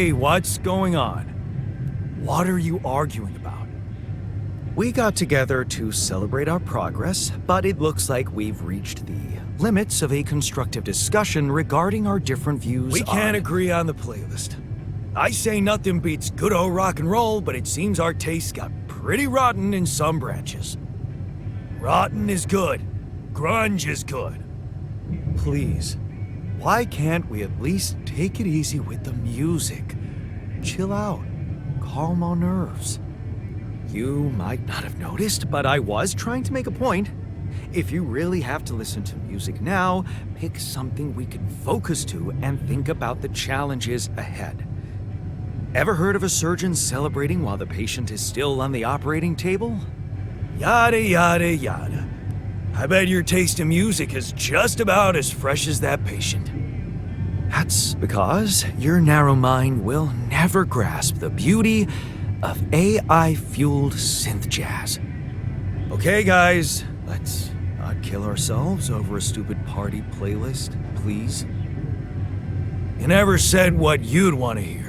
Hey, what's going on? What are you arguing about? We got together to celebrate our progress, but it looks like we've reached the limits of a constructive discussion regarding our different views We can't agree on the playlist. I say nothing beats good old rock and roll, but it seems our tastes got pretty rotten in some branches. Rotten is good. Grunge is good. Please, why can't we at least take it easy with the music? Chill out. Calm our nerves. You might not have noticed, but I was trying to make a point. If you really have to listen to music now, pick something we can focus to and think about the challenges ahead. Ever heard of a surgeon celebrating while the patient is still on the operating table? Yada, yada, yada. I bet your taste in music is just about as fresh as that patient. That's because your narrow mind will never grasp the beauty of AI-fueled synth jazz. Okay, guys, let's not kill ourselves over a stupid party playlist, please. You never said what you'd want to hear.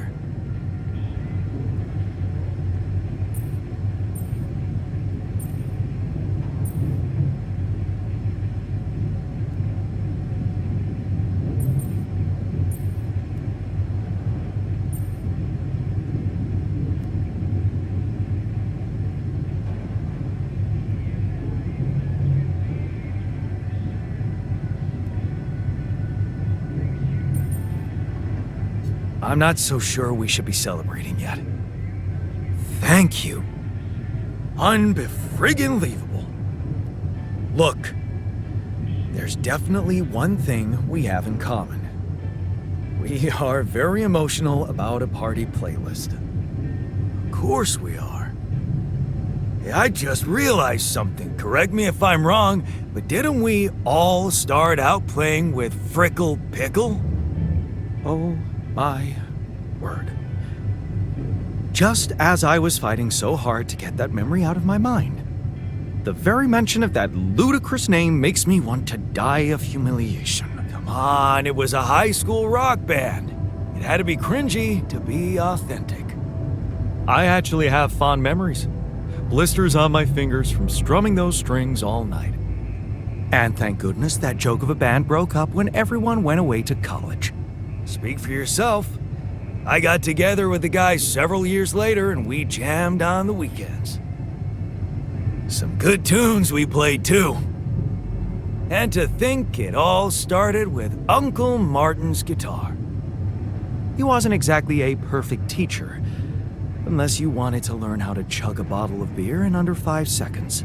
I'm not so sure we should be celebrating yet. Thank you. Unbefriggin-leavable. Look, there's definitely one thing we have in common. We are very emotional about a party playlist. Of course we are. Hey, I just realized something. Correct me if I'm wrong, but didn't we all start out playing with Frickle Pickle? Oh my word. Just as I was fighting so hard to get that memory out of my mind, the very mention of that ludicrous name makes me want to die of humiliation. Come on, it was a high school rock band. It had to be cringy to be authentic. I actually have fond memories. Blisters on my fingers from strumming those strings all night. And thank goodness that joke of a band broke up when everyone went away to college. Speak for yourself. I got together with the guys several years later and we jammed on the weekends. Some good tunes we played too. And to think it all started with Uncle Martin's guitar. He wasn't exactly a perfect teacher, unless you wanted to learn how to chug a bottle of beer in under 5 seconds.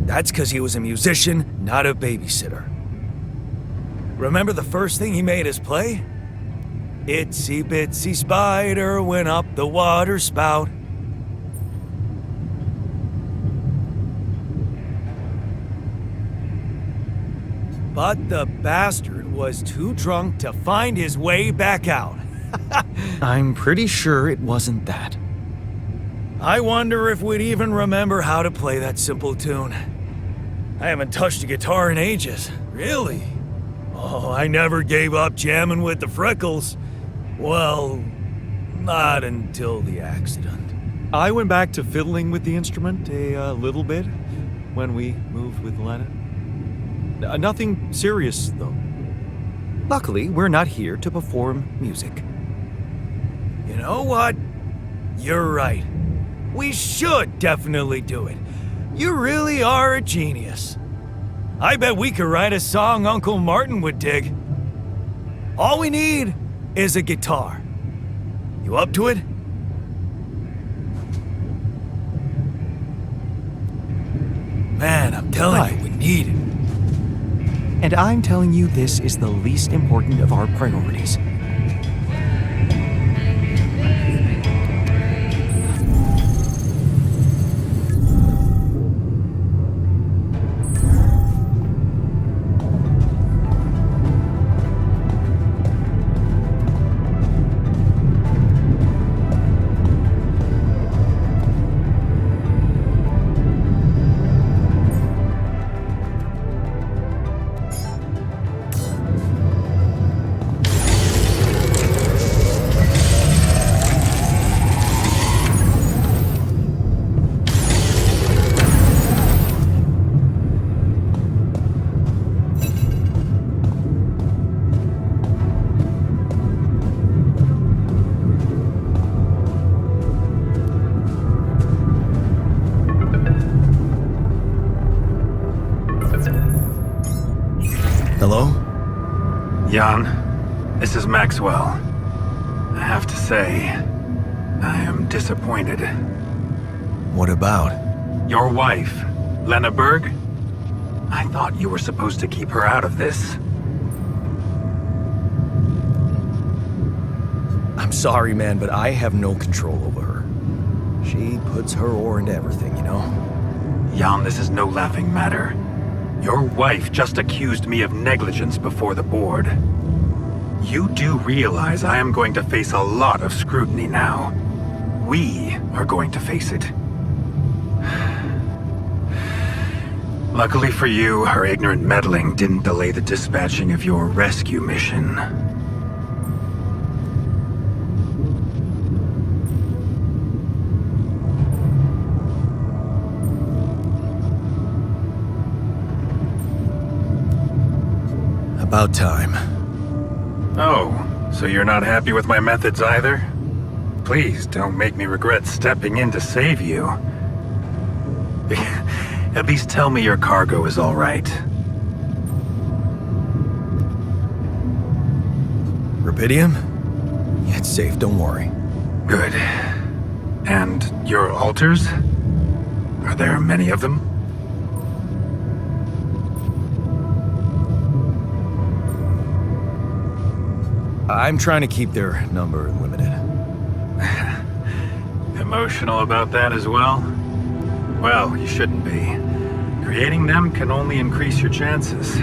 That's because he was a musician, not a babysitter. Remember the first thing he made us play? Itsy bitsy spider went up the water spout. But the bastard was too drunk to find his way back out. I'm pretty sure it wasn't that. I wonder if we'd even remember how to play that simple tune. I haven't touched a guitar in ages, really. Oh, I never gave up jamming with the Freckles. Well, not until the accident. I went back to fiddling with the instrument a little bit when we moved with Lennon. Nothing serious, though. Luckily, we're not here to perform music. You know what? You're right. We should definitely do it. You really are a genius. I bet we could write a song Uncle Martin would dig. All we need is a guitar. You up to it? Man, I'm telling you, we need it. And I'm telling you this is the least important of our priorities. Jan, this is Maxwell. I have to say, I am disappointed. What about? Your wife, Lena Berg? I thought you were supposed to keep her out of this. I'm sorry, man, but I have no control over her. She puts her oar into everything, you know? Jan, this is no laughing matter. Your wife just accused me of negligence before the board. You do realize I am going to face a lot of scrutiny now. We are going to face it. Luckily for you, her ignorant meddling didn't delay the dispatching of your rescue mission. About time. Oh, so you're not happy with my methods either? Please don't make me regret stepping in to save you. At least tell me your cargo is all right. Repidium? Yeah, it's safe, don't worry. Good. And your altars? Are there many of them? I'm trying to keep their number limited. Emotional about that as well? Well, you shouldn't be. Creating them can only increase your chances.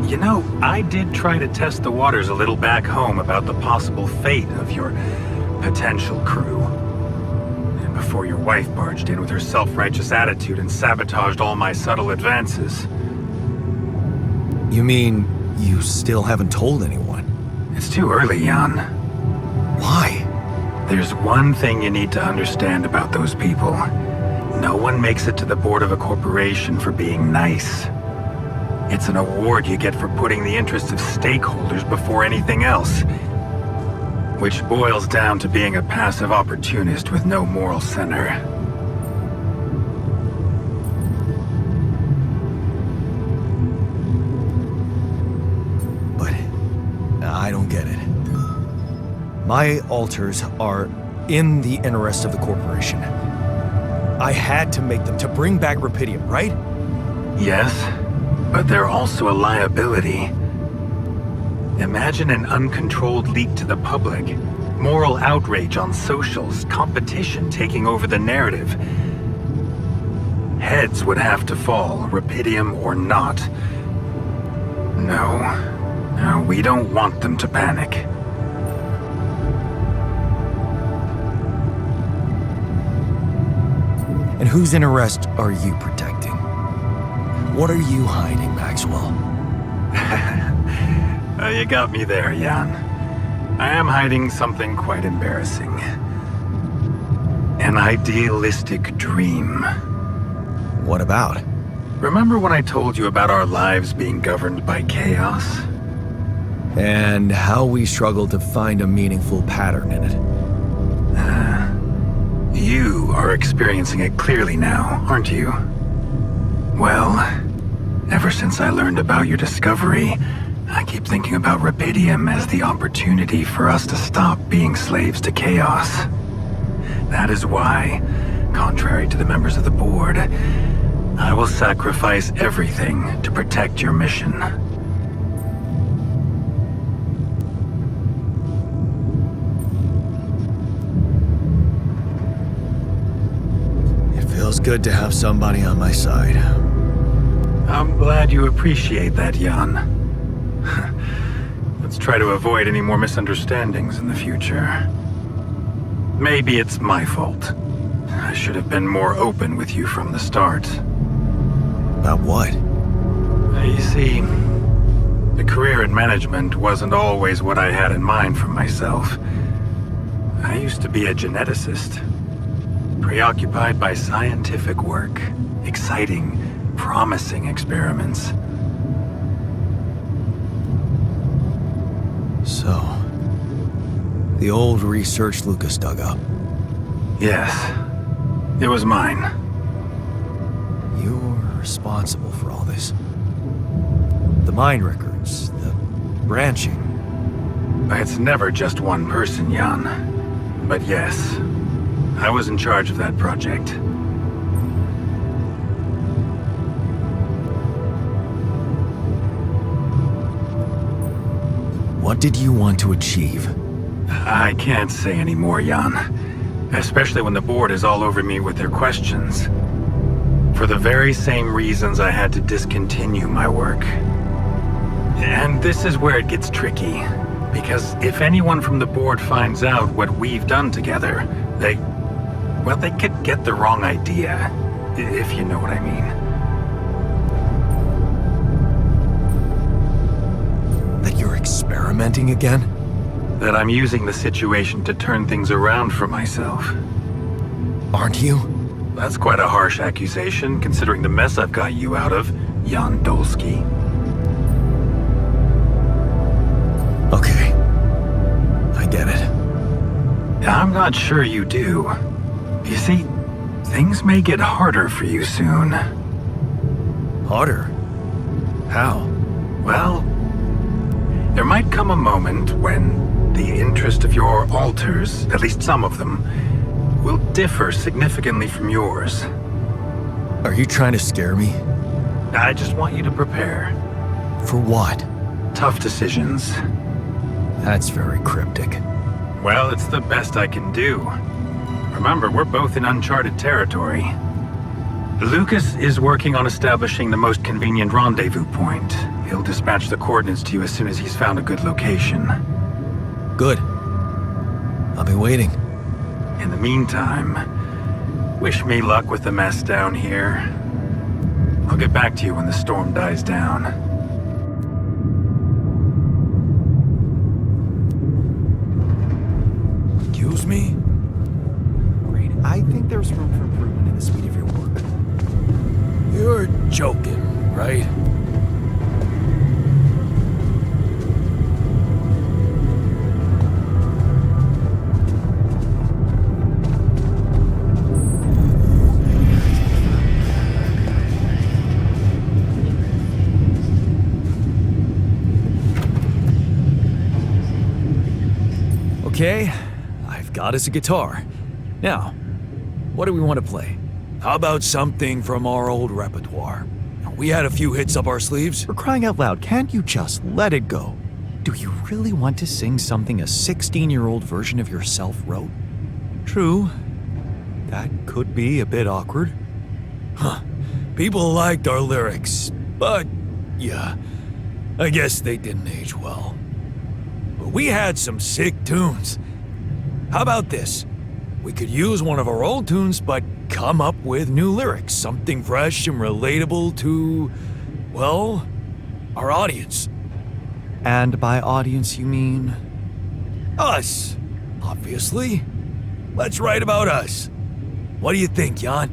You know, I did try to test the waters a little back home about the possible fate of your potential crew. And before your wife barged in with her self-righteous attitude and sabotaged all my subtle advances. You mean you still haven't told anyone? It's too early, Jan. Why? There's one thing you need to understand about those people. No one makes it to the board of a corporation for being nice. It's an award you get for putting the interests of stakeholders before anything else. Which boils down to being a passive opportunist with no moral center. But I don't get it. My altars are in the interest of the corporation. I had to make them to bring back Repidium, right? Yes, but they're also a liability. Imagine an uncontrolled leak to the public, moral outrage on socials, competition taking over the narrative. Heads would have to fall, Repidium or not. No, we don't want them to panic. And whose interest are you protecting? What are you hiding, Maxwell? You got me there, Jan. I am hiding something quite embarrassing. An idealistic dream. What about? Remember when I told you about our lives being governed by chaos? And how we struggle to find a meaningful pattern in it. You are experiencing it clearly now, aren't you? Well, ever since I learned about your discovery, I keep thinking about Repidium as the opportunity for us to stop being slaves to chaos. That is why, contrary to the members of the board, I will sacrifice everything to protect your mission. Feels good to have somebody on my side. I'm glad you appreciate that, Jan. Let's try to avoid any more misunderstandings in the future. Maybe it's my fault. I should have been more open with you from the start. About what? You see, the career in management wasn't always what I had in mind for myself. I used to be a geneticist. Preoccupied by scientific work, exciting, promising experiments. So, the old research Lucas dug up. Yes, it was mine. You're responsible for all this. The mine records, the branching. It's never just one person, Jan. But yes, I was in charge of that project. What did you want to achieve? I can't say any more, Jan. Especially when the board is all over me with their questions. For the very same reasons I had to discontinue my work. And this is where it gets tricky. Because if anyone from the board finds out what we've done together, they could get the wrong idea, if you know what I mean. That you're experimenting again? That I'm using the situation to turn things around for myself. Aren't you? That's quite a harsh accusation, considering the mess I've got you out of, Jan Dolsky. Okay. I get it. I'm not sure you do. You see, things may get harder for you soon. Harder? How? Well, there might come a moment when the interest of your alters, at least some of them, will differ significantly from yours. Are you trying to scare me? I just want you to prepare. For what? Tough decisions. That's very cryptic. Well, it's the best I can do. Remember, we're both in uncharted territory. Lucas is working on establishing the most convenient rendezvous point. He'll dispatch the coordinates to you as soon as he's found a good location. Good. I'll be waiting. In the meantime, wish me luck with the mess down here. I'll get back to you when the storm dies down. Excuse me? Great. I think there's room for improvement in the speed of your work. You're joking, right? Okay, I've got us a guitar. Now, what do we want to play? How about something from our old repertoire? We had a few hits up our sleeves. For crying out loud, can't you just let it go? Do you really want to sing something a 16-year-old version of yourself wrote? True. That could be a bit awkward. Huh. People liked our lyrics, but yeah, I guess they didn't age well. But we had some sick tunes. How about this? We could use one of our old tunes, but come up with new lyrics, something fresh and relatable to, well, our audience. And by audience, you mean? Us, obviously. Let's write about us. What do you think, Jan?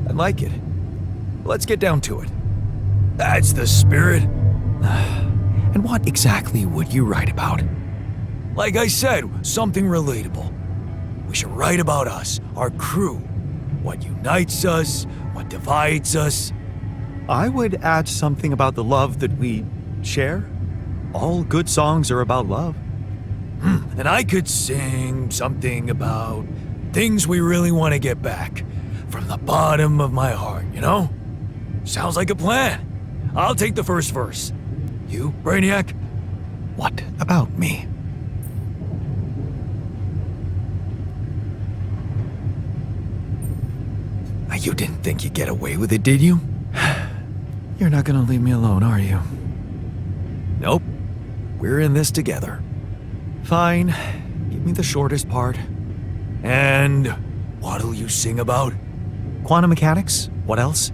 I like it. Let's get down to it. That's the spirit. And what exactly would you write about? Like I said, something relatable. We should write about us, our crew. What unites us, what divides us. I would add something about the love that we share. All good songs are about love. And I could sing something about things we really want to get back. From the bottom of my heart, you know? Sounds like a plan. I'll take the first verse. You, Brainiac? What about me? You didn't think you'd get away with it, did you? You're not gonna leave me alone, are you? Nope. We're in this together. Fine. Give me the shortest part. And what'll you sing about? Quantum mechanics? What else?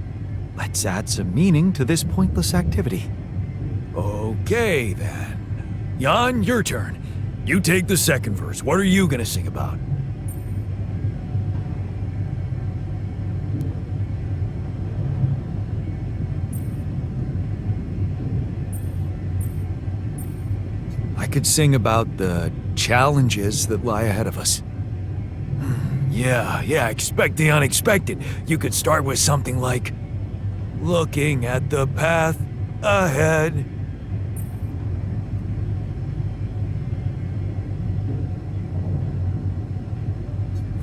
Let's add some meaning to this pointless activity. Okay, then. Jan, your turn. You take the second verse. What are you gonna sing about? I could sing about the challenges that lie ahead of us. Yeah, expect the unexpected. You could start with something like, looking at the path ahead.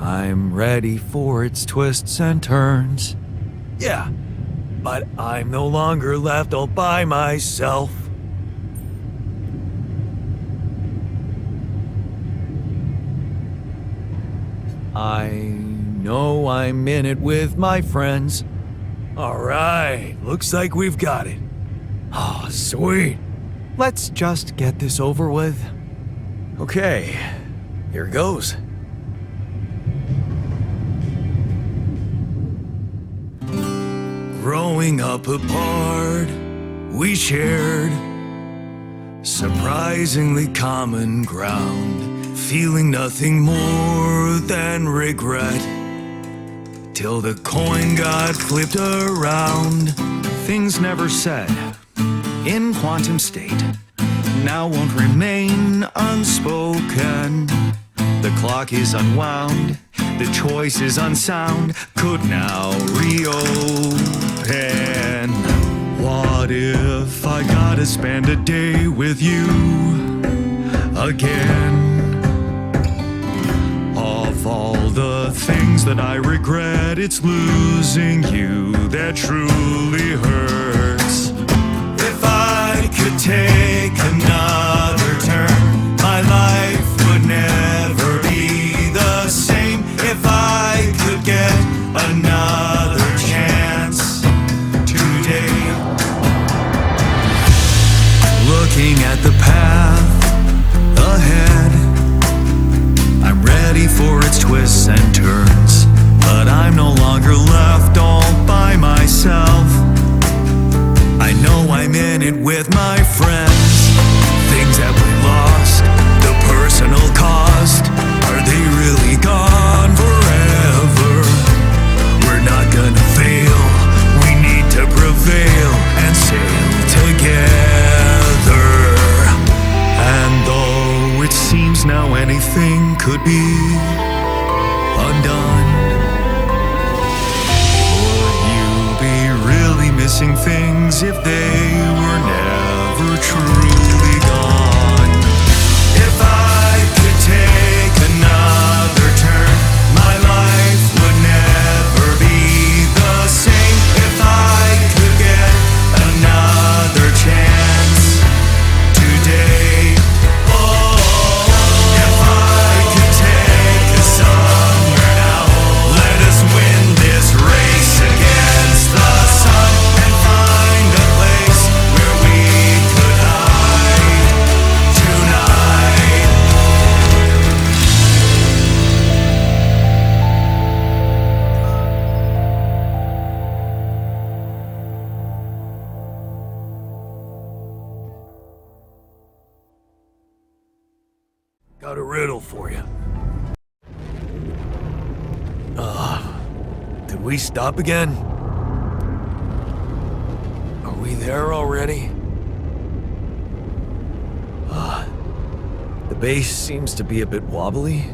I'm ready for its twists and turns. Yeah, but I'm no longer left all by myself. I know I'm in it with my friends. Alright, looks like we've got it. Oh, sweet. Let's just get this over with. Okay, here goes. Growing up apart, we shared surprisingly common ground, feeling nothing more than regret. Till the coin got flipped around. Things never said in quantum state now won't remain unspoken. The clock is unwound, the choice is unsound, could now reopen. What if I gotta spend a day with you again? Of all the things that I regret, it's losing you that truly hurts. If I could take another turn, my life would never be the same. If I could get another chance today. Looking at the path ahead, I'm ready for its twists and turns, but I'm no longer left all by myself. I know I'm in it with my friends. Things that we lost, the personal cost, are they really gone forever? We're not gonna fail, we need to prevail and sail together. And though it seems now anything could be undone, would you be really missing things if they were never truly gone? If I could take another turn, my life would never be the same. If I could get another chance today. Oh, if I could take us somewhere now, let us win this race against the sun and find a place where we could hide tonight. Got a riddle for you. Did we stop again? Are we there already? The base seems to be a bit wobbly.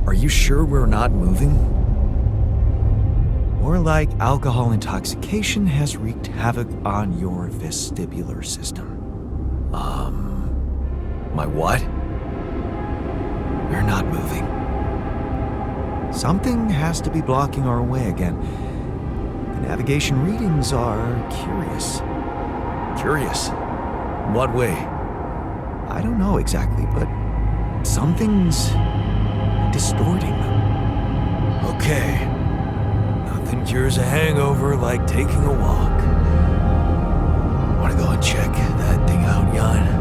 Are you sure we're not moving? More like alcohol intoxication has wreaked havoc on your vestibular system. My what? We're not moving. Something has to be blocking our way again. The navigation readings are curious. Curious? In what way? I don't know exactly, but something's distorting them. Okay. Nothing cures a hangover like taking a walk. Wanna go and check that thing out, Jan?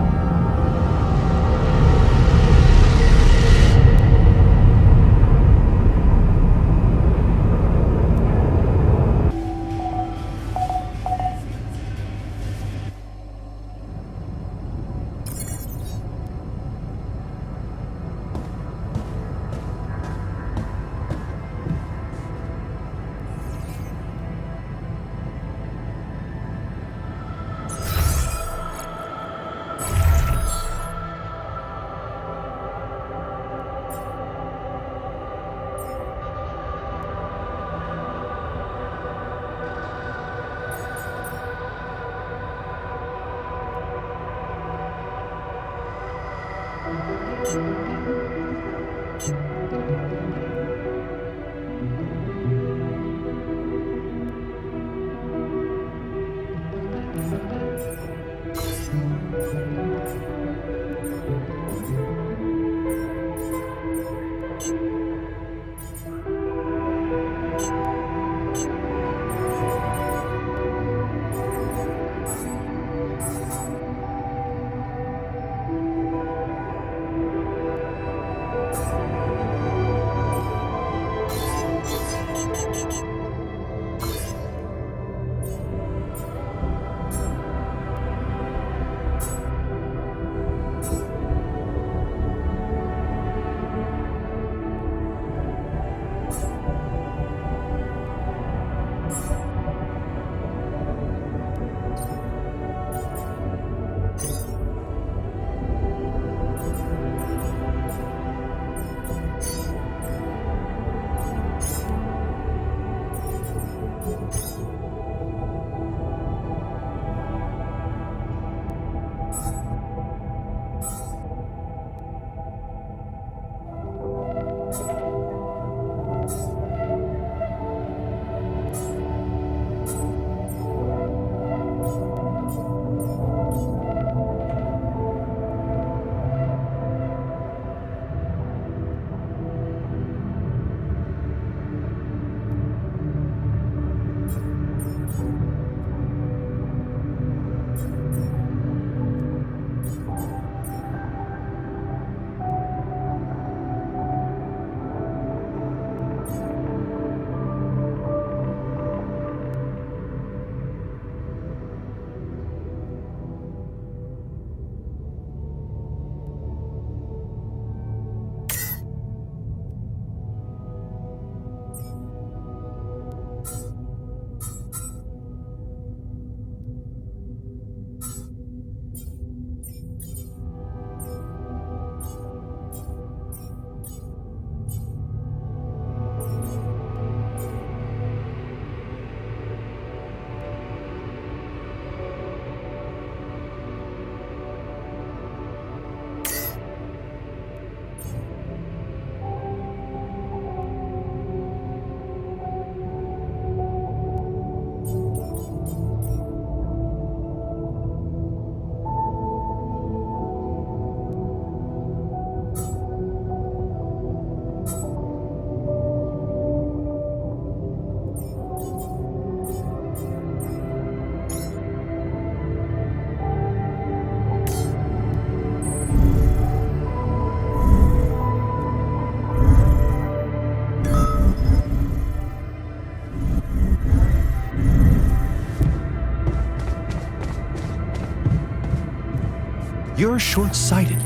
You're short-sighted.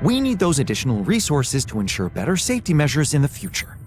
We need those additional resources to ensure better safety measures in the future.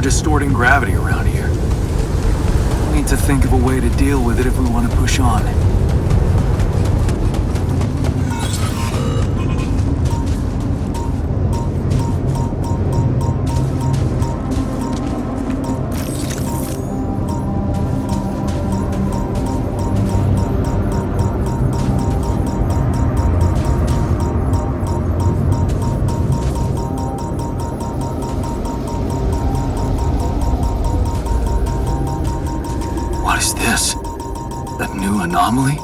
Distorting gravity around here. We need to think of a way to deal with it if we want to push on. new anomaly?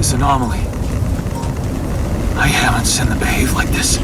This anomaly. I haven't seen them behave like this.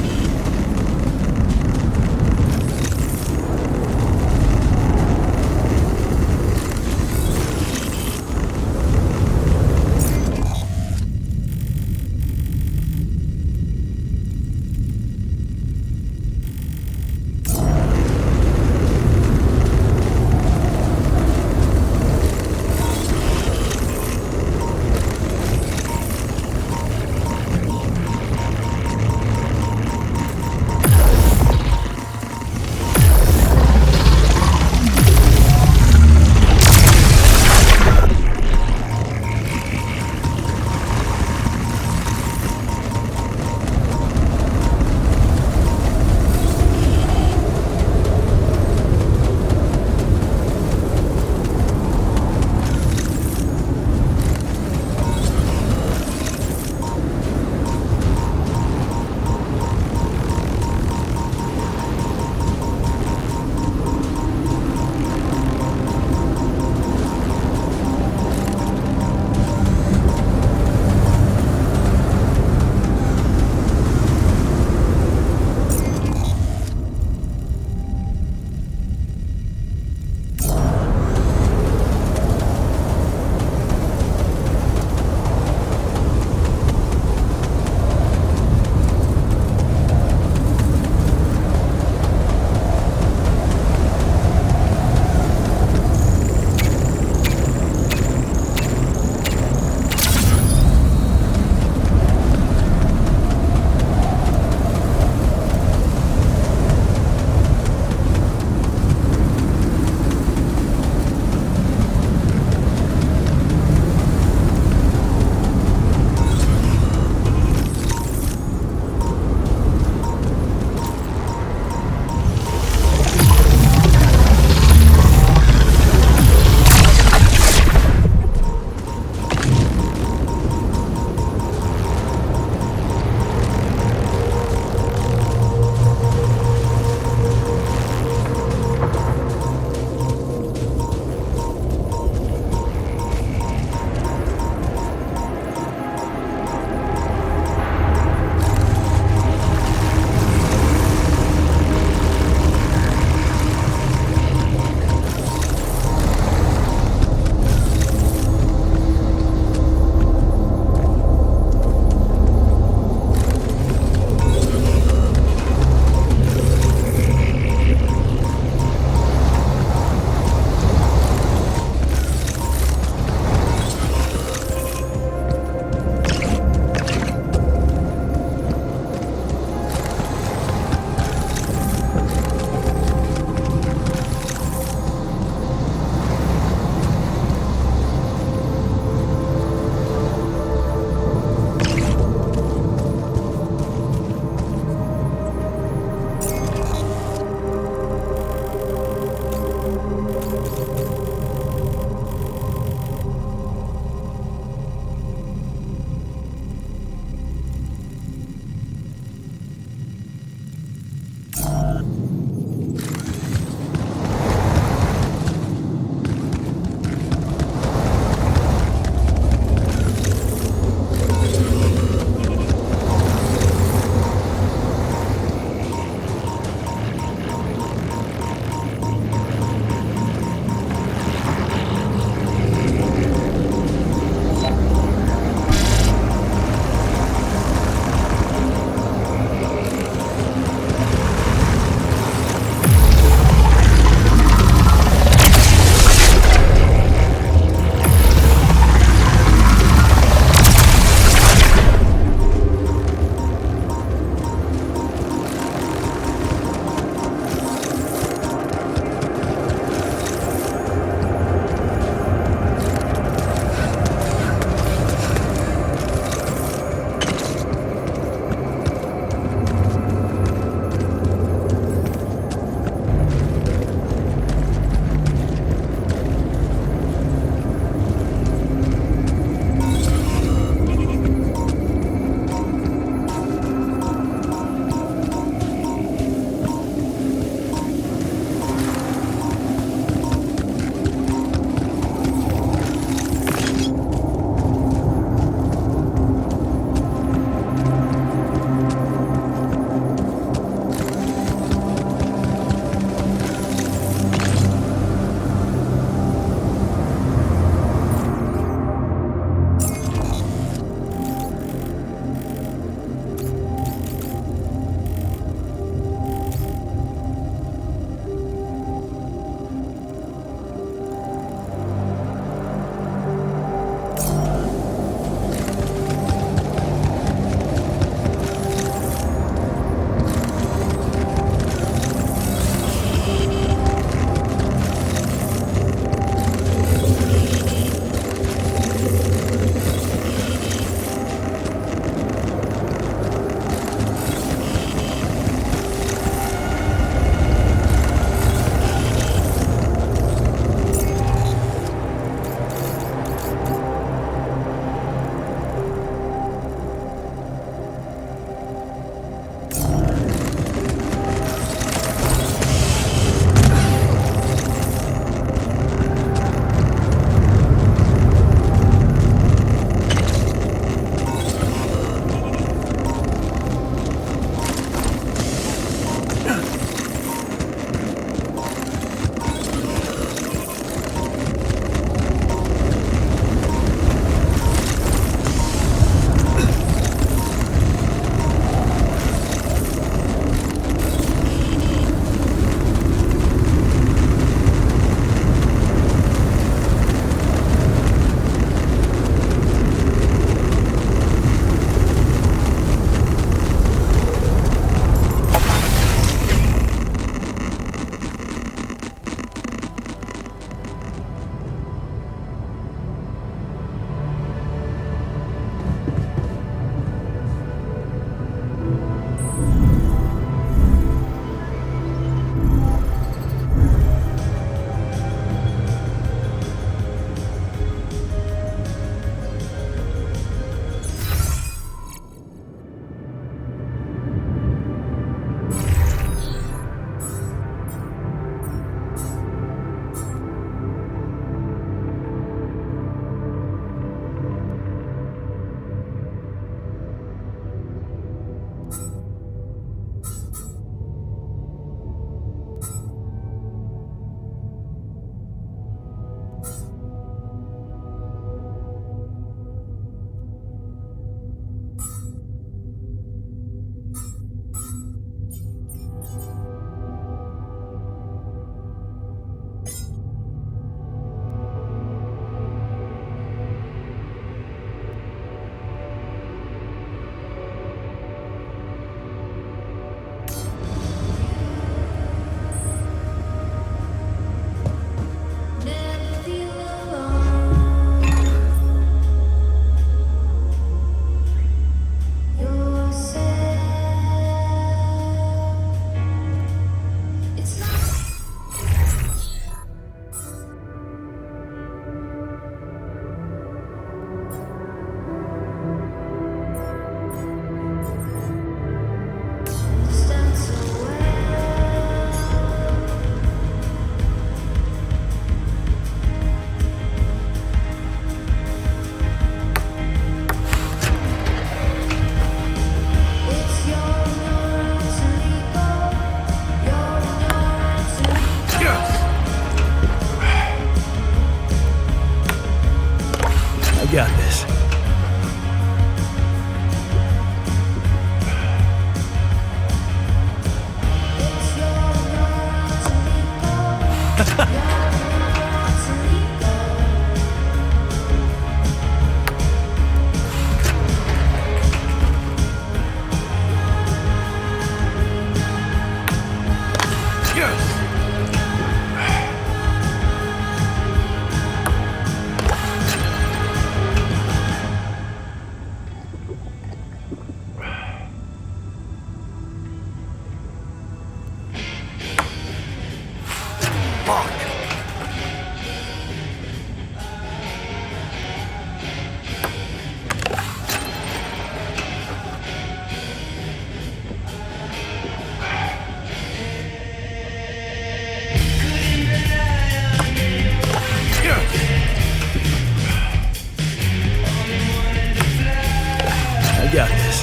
I got this.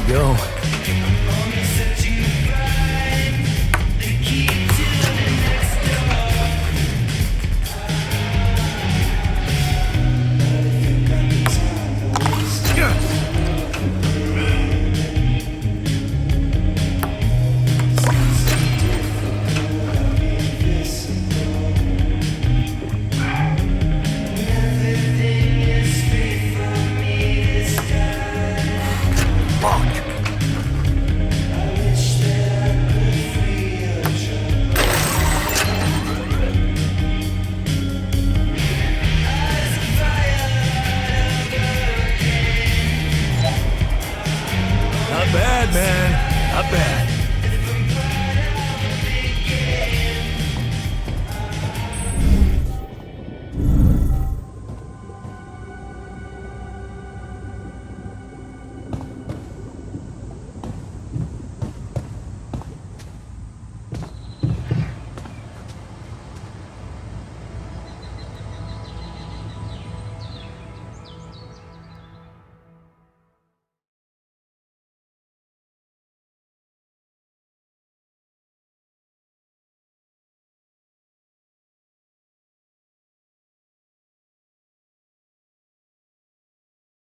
Here we go.